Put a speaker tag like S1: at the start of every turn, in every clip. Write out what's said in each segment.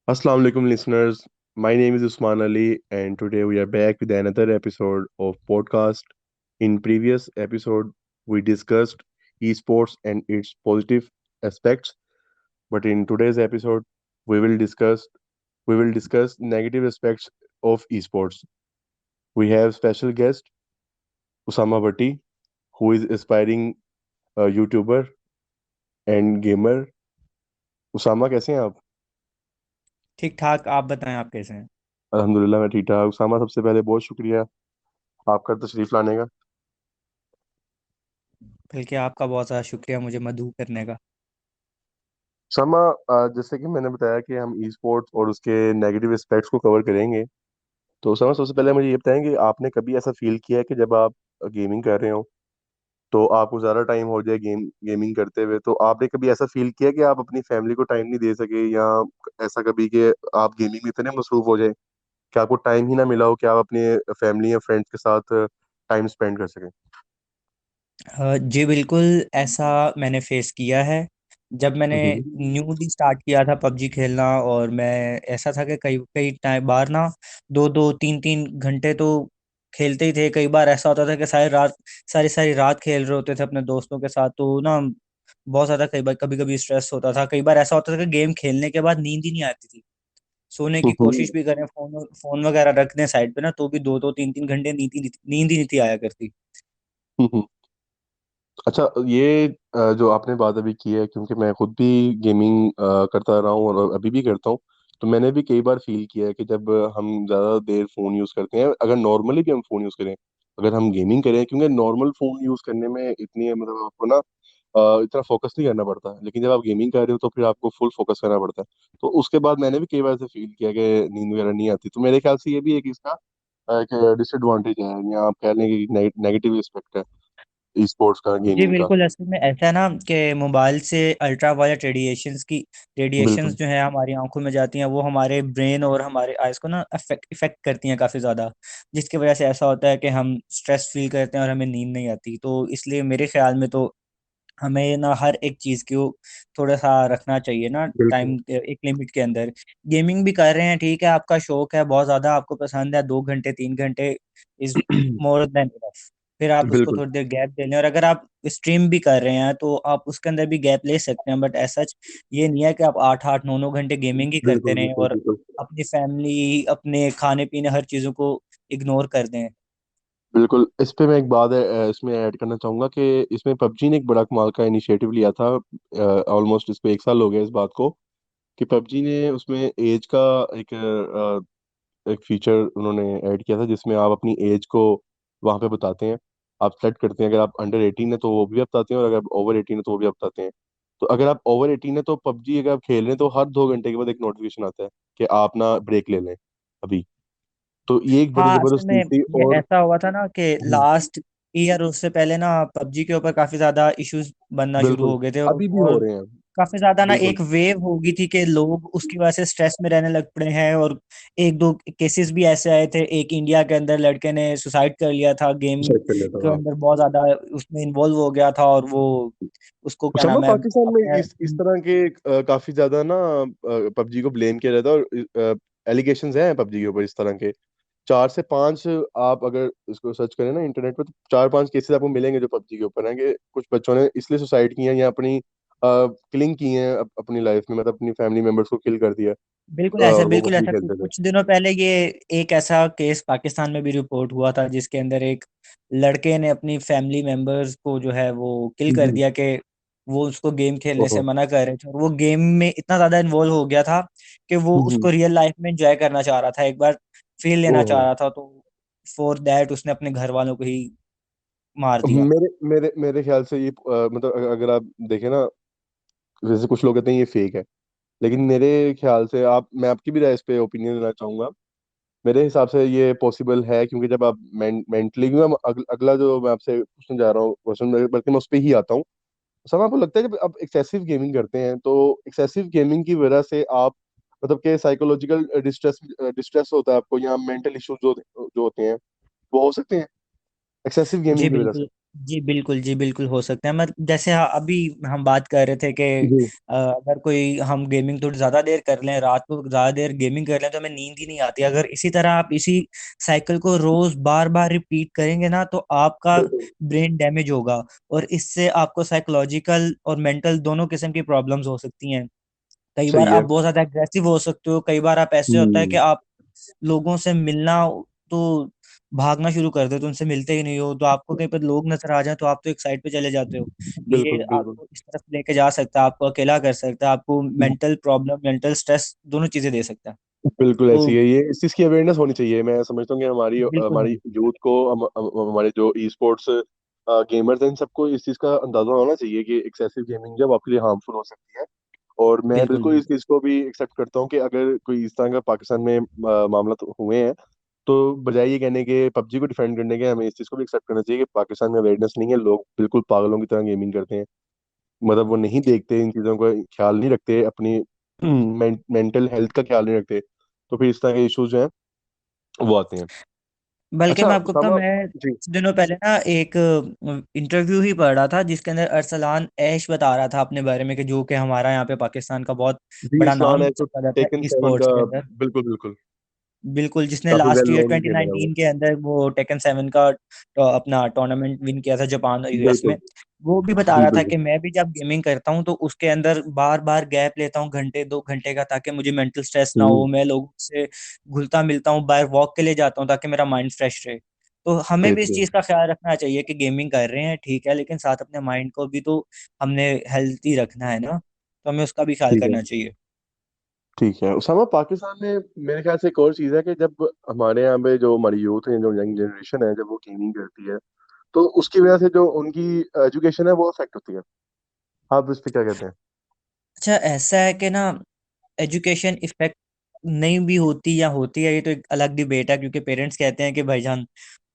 S1: Assalamu alaikum listeners. My name is Usman Ali and today we are back with another episode of podcast. In previous episode we discussed esports and its positive aspects, but in today's episode we will discuss we will discuss negative aspects of esports. We have special guest Usama Bhatti who is aspiring YouTuber and gamer. Usama कैसे हैं आप?
S2: ठीक ठाक। आप बताएं, आप कैसे हैं?
S1: अल्हम्दुलिल्लाह मैं ठीक ठाक। उसामा सबसे पहले बहुत शुक्रिया आपका तशरीफ लाने का।
S2: बल्कि आपका बहुत ज़्यादा शुक्रिया मुझे मदऊ करने का।
S1: समा जैसे कि मैंने बताया कि हम ई स्पोर्ट्स और उसके नेगेटिव एस्पेक्ट्स को कवर करेंगे। तो समा सबसे पहले मुझे ये बताएं कि आपने कभी ऐसा फील किया है कि जब आप गेमिंग कर रहे हो तो आपको ज़्यादा टाइम हो जाए गेमिंग करते हुए, तो आपने कभी ऐसा फील किया कि आप अपनी फैमिली को टाइम नहीं दे सके, या ऐसा कभी कि आप गेमिंग में इतने मसरूफ हो जाए कि आपको टाइम ही ना मिला हो कि आप अपने फैमिली या फ्रेंड्स के साथ टाइम स्पेंड कर सकें?
S2: जी बिल्कुल, ऐसा मैंने फेस किया है। जब मैंने
S1: हम्म।
S2: न्यूली स्टार्ट किया था पबजी खेलना, और मैं ऐसा था कि कई कई टाइम बार ना दो दो तीन तीन घंटे तो खेलते ही थे। कई बार ऐसा होता था कि सारी सारी रात खेल रहे होते थे अपने दोस्तों के साथ। तो ना बहुत ज़्यादा कई बार कभी कभी स्ट्रेस होता था। कई बार ऐसा होता था कि गेम खेलने के बाद नींद ही नहीं आती थी। सोने की
S1: हम्म।
S2: कोशिश भी करें, फोन फोन वगैरह रख दें साइड पे ना, तो भी दो दो तीन तीन घंटे नींद ही नहीं थी आया करती।
S1: हम्म। अच्छा, ये जो आपने बात अभी की है, क्योंकि मैं खुद भी गेमिंग करता रहा हूँ और अभी भी करता हूँ। तो मैंने भी कई बार फील किया है कि जब हम ज़्यादा देर फ़ोन यूज़ करते हैं, अगर नॉर्मली भी हम फ़ोन यूज़ करें, अगर हम गेमिंग करें, क्योंकि नॉर्मल फ़ोन यूज़ करने में इतनी मतलब आपको ना इतना फोकस नहीं करना पड़ता, लेकिन जब आप गेमिंग कर रहे हो तो फिर आपको फुल फोकस करना पड़ता है। तो उसके बाद मैंने भी कई बार ऐसे फील किया कि नींद वगैरह नहीं आती। तो मेरे ख्याल से ये भी एक इसका एक डिसएडवांटेज है, या आप कह लें कि नेगेटिव एस्पेक्ट है ई स्पोर्ट्स का,
S2: जी
S1: गेमिंग का।
S2: बिल्कुल, असल में ऐसा है ना कि मोबाइल से अल्ट्रा वायलेट रेडिएशंस
S1: बिल्कुल।
S2: जो है हमारी आंखों में जाती हैं, वो हमारे ब्रेन और हमारे आइज को ना इफेक्ट करती हैं काफ़ी ज़्यादा। जिसकी वजह से ऐसा होता है कि हम स्ट्रेस फील करते हैं और हमें नींद नहीं आती। तो इसलिए मेरे ख्याल में तो हमें ना हर एक चीज़ को थोड़ा सा रखना चाहिए ना,
S1: बिल्कुल।
S2: टाइम एक लिमिट के अंदर। गेमिंग भी कर रहे हैं, ठीक है, आपका शौक है, बहुत ज़्यादा आपको पसंद है, 2 घंटे 3 घंटे इज मोर देन इनफ। फिर आप उसको
S1: बिल्कुल।
S2: थोड़ी देर गैप दे लें, और अगर आप स्ट्रीम भी कर रहे हैं तो आप उसके अंदर भी गैप ले सकते हैं। बट ऐसा ये नहीं है कि आप 8 8 9 9 घंटे गेमिंग ही करते
S1: बिल्कुल।
S2: रहें
S1: बिल्कुल।
S2: और
S1: बिल्कुल।
S2: अपनी फैमिली, अपने खाने पीने, हर चीज़ों को इग्नोर कर दें।
S1: बिल्कुल, इस पे मैं एक बात इसमें ऐड करना चाहूंगा कि इसमें पबजी ने एक बड़ा कमाल का इनिशिएटिव लिया था। ऑलमोस्ट इस पे एक साल हो गया इस बात को, कि पबजी ने उसमें एज का एक एक फीचर उन्होंने ऐड किया था, जिसमें आप अपनी एज को वहां पे बताते हैं। आप सेलेक्ट करते हैं, अगर आप अंडर 18 है तो वो भी बताते हैं, और अगर आप ओवर 18 है तो वो भी बताते हैं। तो अगर आप ओवर 18 है तो पबजी अगर आप खेल रहे हैं तो हर 2 घंटे के बाद एक नोटिफिकेशन आता है कि आप ना ब्रेक ले लें अभी। तो ये एक बड़ी
S2: हाँ, असल
S1: जबरदस्त
S2: में
S1: चीज थी।
S2: ये
S1: और
S2: ऐसा हुआ था ना कि
S1: हम्म,
S2: लास्ट ईयर, उससे पहले ना पबजी के ऊपर काफी ज्यादा इश्यूज बनना शुरू
S1: बिल्कुल
S2: हो गए थे,
S1: अभी भी हो
S2: और
S1: रहे हैं।
S2: काफी ज्यादा ना
S1: बिल्कुल
S2: एक वेव हो गई थी कि लोग उसकी वजह से स्ट्रेस में रहने लग पड़े हैं। और एक दो केसेस भी ऐसे आए थे, एक इंडिया के अंदर लड़के ने सुसाइड कर लिया था गेम
S1: चेक कर लेता
S2: के
S1: हूँ, हाँ।
S2: अंदर, बहुत ज्यादा उसमें इन्वॉल्व हो गया था। और वो उसको क्या
S1: उसामा,
S2: नाम है
S1: पाकिस्तान में
S2: अपने।
S1: इस तरह के काफी ज्यादा ना पबजी को ब्लेम किया जाता है, और एलिगेशंस हैं पबजी के ऊपर इस तरह के। 4 से 5 आप अगर इसको सर्च करें ना इंटरनेट पे, तो 4 5 केसेस आपको मिलेंगे जो पबजी के ऊपर हैं, कि कुछ बच्चों ने इसलिए सुसाइड किया या अपनी किलिंग की है अपनी लाइफ में, मतलब अपनी फैमिली मेंबर्स को किल कर दिया। और वो
S2: बिल्कुल
S1: पबजी
S2: ऐसा
S1: खेलते थे।
S2: कुछ दिनों पहले ये एक ऐसा केस पाकिस्तान में भी रिपोर्ट हुआ था, जिसके अंदर एक लड़के ने अपनी फैमिली मेंबर्स को जो है वो किल कर
S1: हम्म।
S2: दिया कि वो उसको गेम खेलने से
S1: ओहो।
S2: मना कर रहे थे, और वो गेम में इतना ज्यादा इन्वॉल्व हो गया था कि वो
S1: हम्म।
S2: उसको रियल लाइफ में एंजॉय करना चाह रहा था, एक बार फील लेना
S1: ओहो।
S2: चाह रहा था। तो फॉर दैट उसने अपने घर वालों को ही मार दिया।
S1: मेरे मेरे मेरे ख्याल से ये मतलब अगर आप देखें ना, जैसे कुछ लोग कहते हैं ये फेक है, लेकिन मेरे ख्याल से आप मैं आपकी भी राय इस पे ओपिनियन देना चाहूंगा। मेरे हिसाब से ये पॉसिबल है, क्योंकि जब आप मेंटली, क्योंकि अगला जो मैं आपसे पूछने जा रहा हूँ क्वेश्चन, बल्कि मैं उस पर ही आता हूँ। सब आपको लगता है जब आप एक्सेसिव गेमिंग करते हैं तो एक्सेसिव गेमिंग की वजह से आप मतलब के साइकोलॉजिकल डिस्ट्रेस डिस्ट्रेस होता है आपको, या मेंटल इश्यूज जो जो होते हैं वो हो सकते हैं एक्सेसिव गेमिंग
S2: जी
S1: की वजह
S2: बिल्कुल,
S1: से?
S2: जी बिल्कुल, जी बिल्कुल हो सकता है। मतलब जैसे अभी हम बात कर रहे थे कि
S1: जी।
S2: अगर कोई हम गेमिंग थोड़ी ज्यादा देर कर लें, रात को ज्यादा देर गेमिंग कर लें, तो हमें नींद ही नहीं आती। अगर इसी तरह आप इसी साइकिल को रोज बार बार रिपीट करेंगे ना, तो आपका
S1: बिल्कुल।
S2: ब्रेन डैमेज होगा, और इससे आपको साइकोलॉजिकल और मेंटल दोनों किस्म की प्रॉब्लम्स हो सकती हैं। कई बार
S1: सही
S2: आप
S1: है।
S2: बहुत ज्यादा एग्रेसिव हो सकते हो, कई बार आप ऐसे होता है कि
S1: हम्म।
S2: आप लोगों से मिलना तो भागना शुरू कर दो, तो उनसे मिलते ही नहीं हो। तो आपको कहीं पर लोग नजर आ जाए तो आप तो एक साइड पे चले जाते हो। ये
S1: बिल्कुल बिल्कुल।
S2: आपको इस तरफ लेके जा सकता है, आपको अकेला कर सकता है, आपको मेंटल प्रॉब्लम, मेंटल स्ट्रेस दोनों चीजें दे सकता है।
S1: बिल्कुल
S2: तो
S1: ऐसी है ये, इस चीज़ की अवेयरनेस होनी चाहिए। मैं समझता हूँ कि हमारी
S2: बिल्कुल
S1: हमारी
S2: होनी
S1: यूथ को, हमारे जो ई स्पोर्ट्स गेमर्स हैं, इन सबको इस चीज़ का अंदाजा होना चाहिए कि एक्सेसिव गेमिंग जब आपके लिए हार्मफुल हो सकती है। और मैं
S2: बिल्कुल
S1: बिल्कुल
S2: जी।
S1: इस चीज़ को भी एक्सेप्ट करता हूँ कि अगर कोई इस तरह का पाकिस्तान में मामला तो हुए हैं, तो बजाय ये कहने के पबजी को डिफेंड करने के, हमें इस चीज़ को भी एक्सेप्ट करना चाहिए कि पाकिस्तान में अवेयरनेस नहीं है, लोग बिल्कुल पागलों की तरह गेमिंग करते हैं। मतलब वो नहीं देखते, इन चीज़ों का ख्याल नहीं रखते, अपनी मेंटल हेल्थ का ख्याल नहीं रखते, तो फिर इस तरह के इश्यूज जो हैं वो आते हैं।
S2: बल्कि
S1: अच्छा
S2: मैं आपको बताऊं,
S1: उसामा
S2: मैं
S1: जी।
S2: कुछ दिनों पहले ना एक इंटरव्यू ही पढ़ रहा था, जिसके अंदर अरसलान ऐश बता रहा था अपने बारे में, कि जो कि हमारा यहाँ पे पाकिस्तान का बहुत
S1: जी
S2: बड़ा
S1: इस्लान
S2: नाम
S1: है तो
S2: समझा जाता है
S1: टेकन
S2: ई
S1: सेवन का।
S2: स्पोर्ट्स के अंदर।
S1: बिल्कुल बिल्कुल।
S2: बिल्कुल, जिसने
S1: काफी
S2: last
S1: well
S2: year
S1: known gamer है वो।
S2: 2019 के अंदर वो टेकन 7 का अपना टूर्नामेंट विन किया था जापान और यूएस
S1: बिल्कुल।
S2: में। वो भी बता
S1: जी
S2: रहा था
S1: बिल्कुल।
S2: कि मैं भी जब गेमिंग करता हूँ तो उसके अंदर बार बार गैप लेता हूँ, घंटे 2 घंटे का, ताकि मुझे मेंटल स्ट्रेस ना हो।
S1: हम्म।
S2: मैं लोगों से घुलता मिलता हूँ, बाहर वॉक के लिए जाता हूँ ताकि मेरा माइंड फ्रेश रहे। तो हमें भी इस
S1: बेहतरीन।
S2: चीज़ का ख्याल रखना चाहिए कि गेमिंग कर रहे हैं ठीक है, लेकिन साथ अपने माइंड को भी तो हमने हेल्थी रखना है ना, तो हमें उसका भी ख्याल
S1: ठीक है।
S2: करना चाहिए।
S1: ठीक है उसामा, पाकिस्तान में मेरे ख्याल से एक और चीज़ है कि जब हमारे यहाँ पे जो हमारी यूथ है, जो यंग जनरेशन है, जब वो गेमिंग करती है, तो उसकी वजह से जो उनकी एजुकेशन है वो अफेक्ट होती है। आप इस पे क्या कहते हैं?
S2: अच्छा, ऐसा है कि ना, एजुकेशन इफेक्ट नहीं भी होती या होती है, ये तो एक अलग डिबेट है, क्योंकि पेरेंट्स कहते हैं कि भाईजान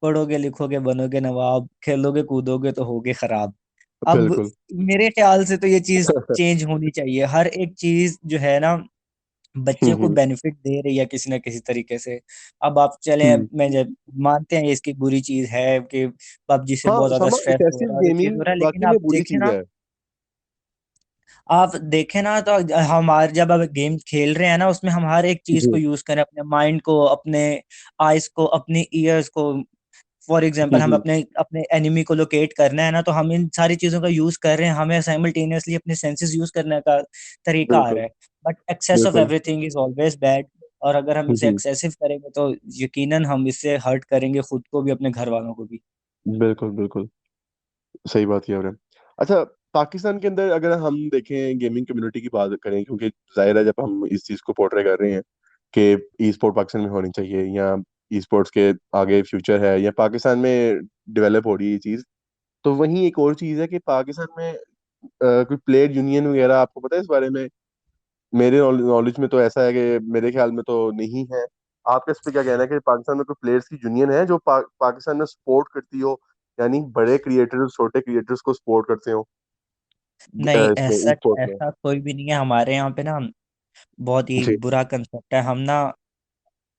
S2: पढ़ोगे लिखोगे बनोगे नवाब, खेलोगे कूदोगे तो होगे खराब। अब
S1: बिल्कुल।
S2: मेरे ख्याल से तो ये चीज चेंज होनी चाहिए। हर एक चीज जो है ना, बच्चे को
S1: हम्म।
S2: बेनिफिट दे रही है किसी ना किसी तरीके से। अब आप चले,
S1: हम्म।
S2: मैं जब मानते हैं ये इसकी बुरी चीज है कि पबजी से
S1: हाँ
S2: बहुत ज्यादा
S1: उसामा,
S2: स्ट्रेस हो
S1: एक्सेसिव
S2: रहा है और ये चीज
S1: गेमिंग
S2: हो रहा है, लेकिन
S1: वाकई में
S2: आप
S1: बुरी
S2: देखें
S1: चीज़
S2: ना,
S1: है।
S2: आप देखें ना, तो हमारे जब अब गेम खेल रहे हैं ना, उसमें हम हर एक चीज को
S1: जी।
S2: यूज करें, अपने माइंड को, अपने आइज को, अपने ईयर्स को। फॉर एग्जाम्पल, हम
S1: हम्म।
S2: अपने अपने एनिमी को लोकेट करना है ना, तो हम इन सारी चीजों का यूज कर रहे हैं, हमें साइमल्टेनियसली अपने सेंसेस यूज करने का तरीका आ रहा
S1: बिल्कुल
S2: है। बट एक्सेस ऑफ
S1: बिल्कुल।
S2: Everything is always bad. और अगर हम इसे
S1: हम्म।
S2: एक्सेसिव करेंगे तो यकीनन हम इससे हर्ट करेंगे खुद को भी, अपने घर वालों को भी।
S1: बिल्कुल बिल्कुल। सही बात की आपने। अच्छा, पाकिस्तान के अंदर अगर हम देखें, गेमिंग कम्युनिटी की बात करें, क्योंकि जाहिर है जब हम इस चीज़ को पोर्ट्रे कर रहे हैं कि ई स्पोर्ट पाकिस्तान में होनी चाहिए, या ई स्पोर्ट्स के आगे फ्यूचर है, या पाकिस्तान में डेवलप हो रही है ये चीज़, तो वहीं एक और चीज़ है कि पाकिस्तान में कोई प्लेयर यूनियन वगैरह आपको पता है इस बारे में? मेरे नॉलेज में तो ऐसा है कि मेरे ख्याल में तो नहीं है। आपका इस पे क्या कहना है कि पाकिस्तान में कोई प्लेयर्स की यूनियन है जो पाकिस्तान में सपोर्ट करती हो, यानी बड़े क्रिएटर्स छोटे क्रिएटर्स को सपोर्ट करते हो
S2: नहीं,
S1: इसमें ई
S2: ऐसा
S1: स्पोर्ट में?
S2: ऐसा कोई भी नहीं है हमारे यहाँ पे ना। बहुत ही
S1: जी।
S2: बुरा कंसेप्ट है, हम ना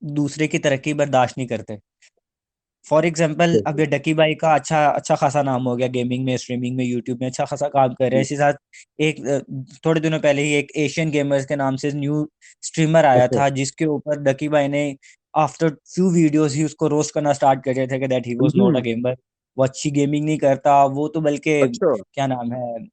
S2: दूसरे की तरक्की बर्दाश्त नहीं करते। फॉर एग्जाम्पल, अब
S1: बिल्कुल।
S2: ये डकी भाई का अच्छा अच्छा खासा नाम हो गया गेमिंग में, स्ट्रीमिंग में, यूट्यूब में अच्छा खासा काम कर रहे हैं।
S1: जी।
S2: इसी साथ एक थोड़े दिनों पहले ही एक एशियन गेमर्स के नाम से न्यू स्ट्रीमर आया
S1: अच्छा।
S2: था, जिसके ऊपर डकी भाई ने आफ्टर फ्यू वीडियोस ही उसको रोस्ट करना स्टार्ट कर दिया था कि that he was not a
S1: hmm.
S2: Gamer, वो अच्छी गेमिंग नहीं करता, वो तो बल्कि
S1: अच्छा।
S2: क्या नाम है,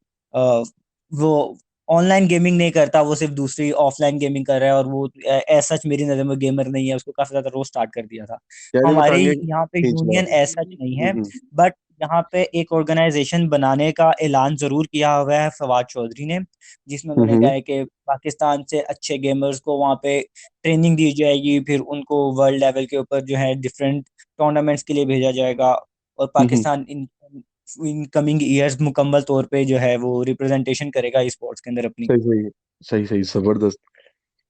S2: वो ऑनलाइन गेमिंग नहीं करता, वो सिर्फ दूसरी ऑफलाइन गेमिंग कर रहा है, और वो एज सच मेरी नजर में गेमर नहीं है। उसको काफी ज्यादा रोस्ट स्टार्ट कर दिया था।
S1: यानी वो
S2: हमारी
S1: टांगे
S2: यहाँ पे
S1: खींचना।
S2: यूनियन ऐसा नहीं है,
S1: हम्म।
S2: बट यहाँ पे एक ऑर्गेनाइजेशन बनाने का ऐलान जरूर किया हुआ है फवाद चौधरी ने, जिसमें उन्होंने कहा
S1: हम्म।
S2: है कि पाकिस्तान से अच्छे गेमर्स को वहाँ पे ट्रेनिंग दी जाएगी, फिर उनको वर्ल्ड लेवल के ऊपर जो है डिफरेंट टूर्नामेंट्स के लिए भेजा जाएगा, और
S1: हम्म।
S2: पाकिस्तान इन इन कमिंग ईयर्स मुकम्मल तौर पे जो है वो रिप्रेजेंटेशन करेगा स्पोर्ट्स के अंदर अपनी।
S1: सही सही। सही सही, जबरदस्त।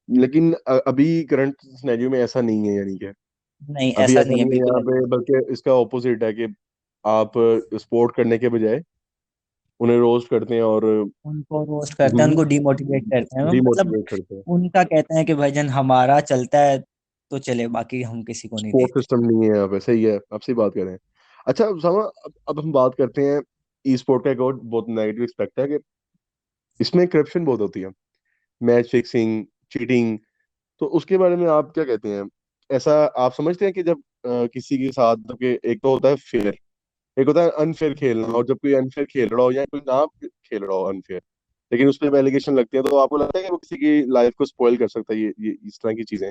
S1: लेकिन अभी करंट सिनेरियो में ऐसा नहीं है, यानी कि
S2: नहीं,
S1: अभी
S2: ऐसा
S1: ऐसा
S2: नहीं है,
S1: नहीं है
S2: बिल्कुल
S1: यहाँ
S2: ऐसा
S1: पे,
S2: नहीं।
S1: बल्कि इसका ऑपोजिट है कि आप सपोर्ट करने के बजाय उन्हें रोस्ट करते हैं और
S2: उनको रोस्ट करते हैं, उनको डिमोटिवेट करते हैं, मतलब
S1: डीमोटिवेट करते हैं।
S2: उनका कहते हैं कि भाईजान हमारा चलता है तो चले, बाकी हम किसी को नहीं
S1: सपोर्ट
S2: देखते।
S1: सिस्टम नहीं है यहाँ पे, सही है, आप सही बात कर रहे हैं। अच्छा सामा, अब हम बात करते हैं ई स्पोर्ट का। एक और बहुत नेगेटिव एस्पेक्ट है कि इसमें करप्शन बहुत होती है, मैच फिक्सिंग, चीटिंग। तो उसके बारे में आप क्या कहते हैं? ऐसा आप समझते हैं कि जब किसी के साथ, मतलब कि एक तो होता है फेयर, एक होता है अनफेयर खेलना, और जब कोई अनफेयर खेल रहा हो या कोई ना खेल रहा हो अनफेयर, लेकिन उस पर एलिगेशन लगती है, तो आपको लगता है कि वो किसी की लाइफ को स्पॉइल कर सकता है, ये इस तरह की चीजें,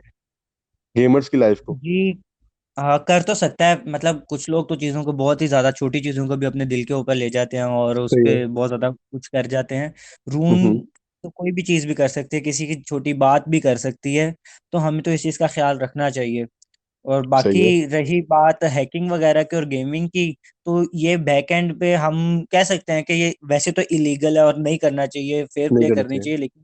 S1: गेमर्स की लाइफ को?
S2: जी हाँ, कर तो सकता है। मतलब कुछ लोग तो चीज़ों को, बहुत ही ज़्यादा छोटी चीज़ों को भी अपने दिल के ऊपर ले जाते हैं और उस
S1: सही है।
S2: पे बहुत ज़्यादा कुछ कर जाते हैं। रून
S1: हम्म।
S2: तो कोई भी चीज़ भी कर सकती है, किसी की छोटी बात भी कर सकती है। तो हमें तो इस चीज़ का ख्याल रखना चाहिए। और
S1: सही
S2: बाकी
S1: है।
S2: रही बात हैकिंग वगैरह की और गेमिंग की, तो ये बैक एंड पे हम कह सकते हैं कि ये वैसे तो इलीगल है और नहीं करना चाहिए, फेयर
S1: नहीं
S2: प्ले
S1: करना
S2: करनी
S1: चाहिए।
S2: चाहिए। लेकिन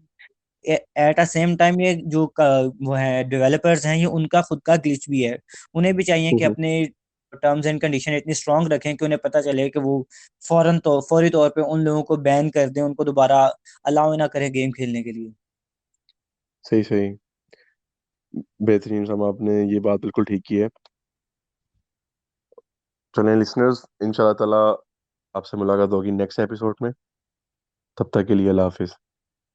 S2: एट अ सेम टाइम ये जो वो है डेवलपर्स हैं, ये उनका खुद का ग्लिच भी है। उन्हें भी चाहिए कि
S1: हम्म।
S2: अपने टर्म्स एंड कंडीशन इतनी स्ट्रांग रखें कि उन्हें पता चले कि वो फौरी तौर पे उन लोगों को बैन कर दें, उनको दोबारा अलाउ ना करें गेम खेलने के लिए।
S1: सही सही। बेहतरीन समा, आपने ये बात बिल्कुल ठीक की है। चलें लिसनर्स, इंशाल्लाह ताला आपसे मुलाकात होगी नेक्स्ट एपिसोड में। तब तक के लिए अल्लाह हाफिज।